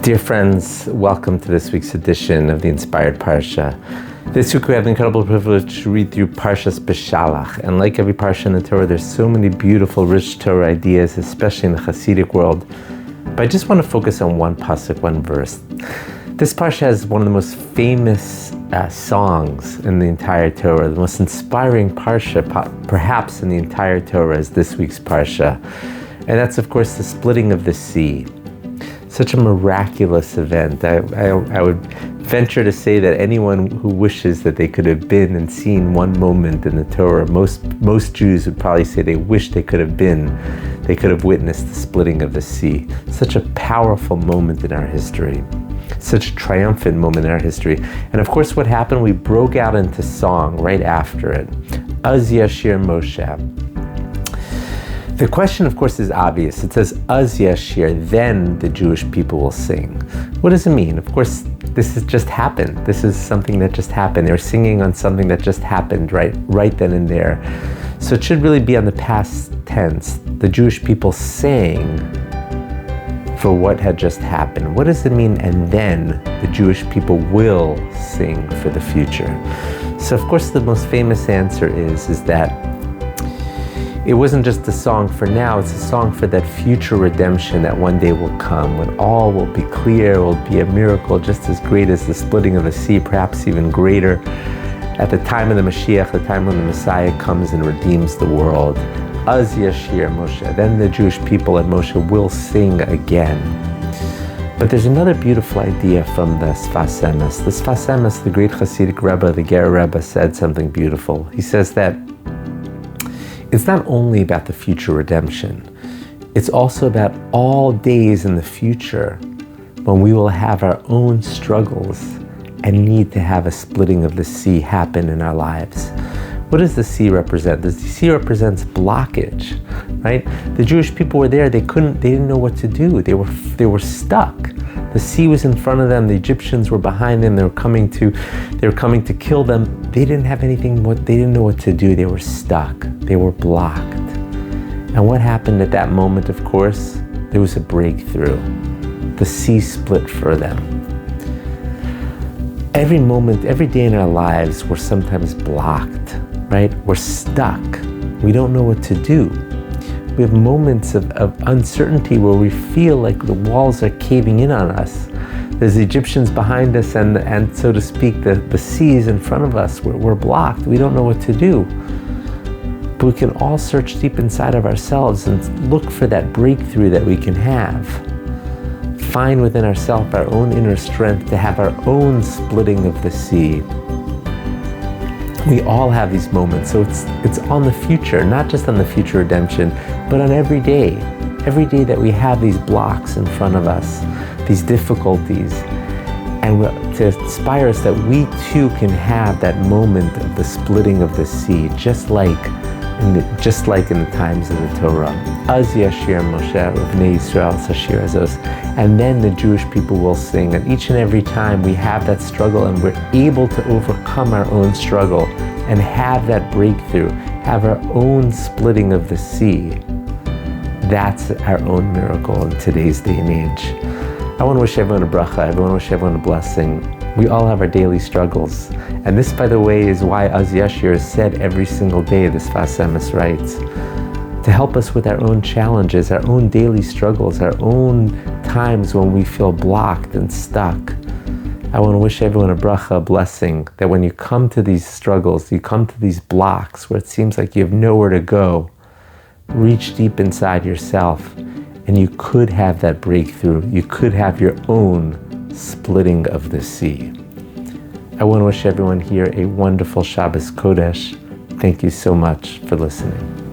Dear friends, welcome to this week's edition of the Inspired Parsha. This week we have the incredible privilege to read through Parshat Beshalach, and like every Parsha in the Torah, there's so many beautiful, rich Torah ideas, especially in the Hasidic world. But I just want to focus on one pasuk, one verse. This Parsha has one of the most famous songs in the entire Torah, the most inspiring Parsha, perhaps in the entire Torah, is this week's Parsha. And that's, of course, the splitting of the sea. Such a miraculous event. I would venture to say that anyone who wishes that they could have been and seen one moment in the Torah, most Jews would probably say they wish they could have witnessed the splitting of the sea. Such a powerful moment in our history. Such a triumphant moment in our history. And of course what happened, we broke out into song right after it. Az Yashir Moshe. The question, of course, is obvious. It says, Az Yashir, then the Jewish people will sing. What does it mean? Of course, this has just happened. This is something that just happened. They're singing on something that just happened right then and there. So it should really be on the past tense. The Jewish people sang for what had just happened. What does it mean? And then the Jewish people will sing for the future. So, of course, the most famous answer is that it wasn't just a song for now, it's a song for that future redemption that one day will come, when all will be clear, will be a miracle just as great as the splitting of the sea, perhaps even greater, at the time of the Mashiach, the time when the Messiah comes and redeems the world. Az Yashir Moshe, then the Jewish people and Moshe will sing again. But there's another beautiful idea from the Sfas Emes. The Sfas Emes, the great Hasidic Rebbe, the Ger Rebbe, said something beautiful. He says that it's not only about the future redemption, it's also about all days in the future when we will have our own struggles and need to have a splitting of the sea happen in our lives. What does the sea represent? The sea represents blockage, right? The Jewish people were there, they didn't know what to do. They were stuck. The sea was in front of them, the Egyptians were behind them, they were coming to kill them. They didn't have anything, they didn't know what to do. They were stuck, they were blocked. And what happened at that moment, of course? There was a breakthrough. The sea split for them. Every moment, every day in our lives, we're sometimes blocked, right? We're stuck. We don't know what to do. We have moments of uncertainty where we feel like the walls are caving in on us. There's the Egyptians behind us and so to speak, the seas in front of us. We're blocked. We don't know what to do. But we can all search deep inside of ourselves and look for that breakthrough that we can have. Find within ourselves our own inner strength to have our own splitting of the sea. We all have these moments, so it's on the future, not just on the future redemption, but on every day that we have these blocks in front of us, these difficulties, and to inspire us that we too can have that moment of the splitting of the sea, just like in the times of the Torah. Az Yashir Moshe Uvnei Yisrael Sashir Azos. And then the Jewish people will sing. And each and every time we have that struggle and we're able to overcome our own struggle and have that breakthrough, have our own splitting of the sea, that's our own miracle in today's day and age. I want to wish everyone a bracha. I want to wish everyone a blessing. We all have our daily struggles. And this, by the way, is why Az Yashir is said every single day, the Sfas Emes writes, to help us with our own challenges, our own daily struggles, our own times when we feel blocked and stuck. I want to wish everyone a bracha, a blessing, that when you come to these struggles, you come to these blocks where it seems like you have nowhere to go, reach deep inside yourself and you could have that breakthrough. You could have your own splitting of the sea. I want to wish everyone here a wonderful Shabbos Kodesh. Thank you so much for listening.